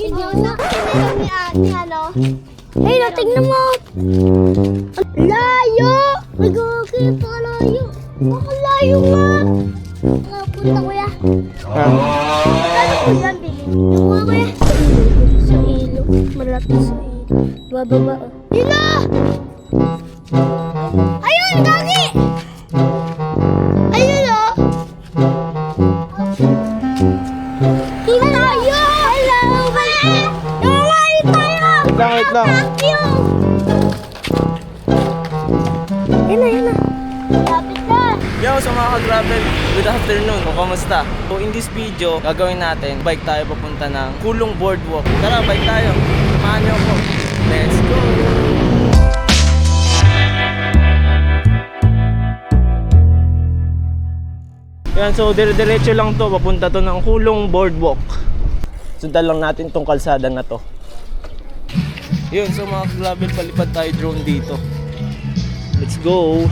Hey, tingnan mo! Layo! Nag-okay pa layo. Baka layo nga. Punta kuya. Ano po yan, Bigay? Yung mga kuya. Sa ilo. Malapit sa ilo. Bababa. Ilo! Ayun, Gagi! Ayun o! Tingnan tayo! Hello! Tumayo tayo! Wait lang. Thank you! Yan na. Lapit na. Yo, sa mga ka-gravel, good afternoon. O, kamusta? So, in this video, gagawin natin, bike tayo papunta ng Kulong Boardwalk. Tara, bike tayo. Samahan niyo ako. Let's go! Yan, so dire-diretso lang to, papunta to ng Kulong Boardwalk. Sundan lang natin tong kalsada na to. Yun, so mga ka-gravel, palipad tayo drone dito. Let's go!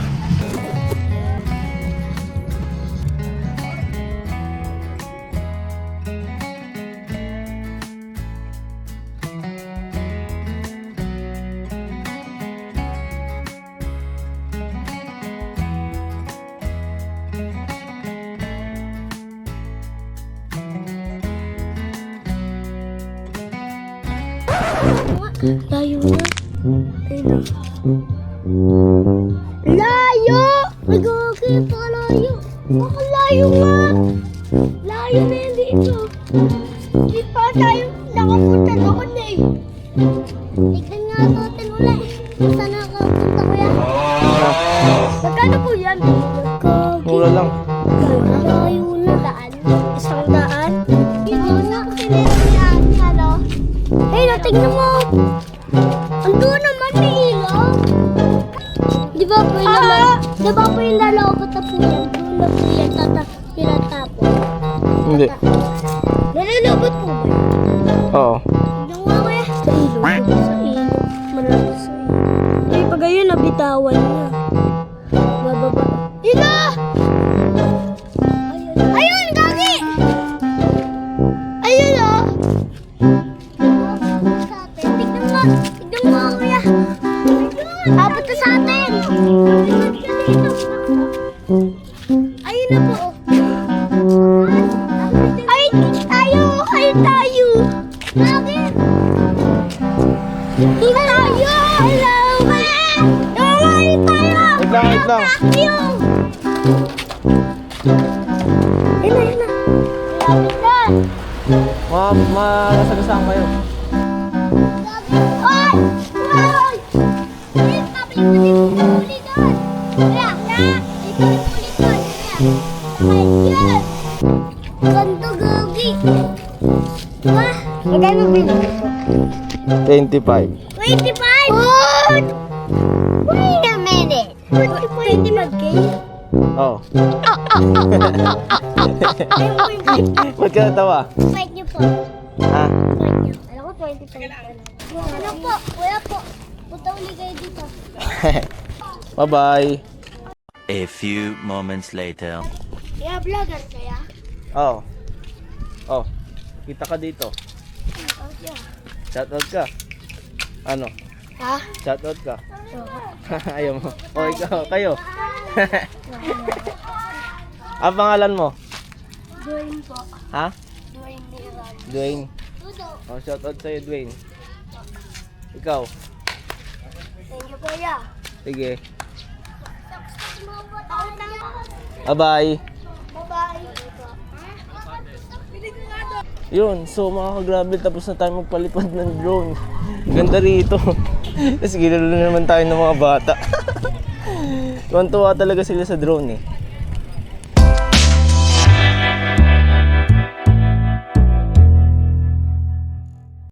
Layo na. Layo! Nag-okay pa layo. Baka layo nga. Layo na yan dito. Hindi pa tayo nakapunta doon eh. Tignan nga natin ulit. Saan nakapunta ko yan? Magkano po yan? Mura lang. Layo na. Daan. 100? Yun na ako sinira ni Ate. Hello? Hey, natignan mo. Ando naman may ilaw. Di ba po yung lalabot na po yan? Doon na po yan tinatapon. Hindi. Nalalabot po ba? Oo. Tignan nga kuya. Sa ilog. Sa ilog. Malapit sa ilog. Ay, pag ayun, nabitawan niya. Bababa. Ila! Ayun, Gagi! Ayun o. Tignan mo kuya. Abot na sa atin. Ayun na po. Ayun tayo. Ayun tayo. Bakit? Tingnan tayo. Hello. Ayun tayo. Wait lang. Ayun. Ayun na. Lapit na. Masagasaan kayo. Oy! Oy! Ulit, pabalik na din po ulit doon. Kaya, ibalik ulit doon. Kaya, ayun. Ganto, Gagi. Magkano binili ko? 25. 25? What? Wait a minute. 25K? Oo. Ba't ka natawa? Fight niyo po. Ha? Fight niyo. Alam ko, 25. Ano po? Kuya po. Punta uli kayo dito. Bye-bye. A few moments later. Kaya vlogger kaya? Oo. Oh. Kita ka dito. Shoutout ka. Ano? Ha? Shoutout ka. Ayaw mo. O ikaw, kayo. Ang pangalan mo? Dwayne po. Ha? Dwayne Niran. Dwayne. Tudo. O, shoutout sa'yo, Dwayne. Ikaw. Thank you, kuya. Sige. Bye-bye. Bye-bye. Bye-bye. Yun, so mga ka-gravel, tapos na tayo magpalipad ng drone. Ganda rito. Tapos ginalo na naman tayo ng mga bata. Tuwan-tuwa talaga sila sa drone eh.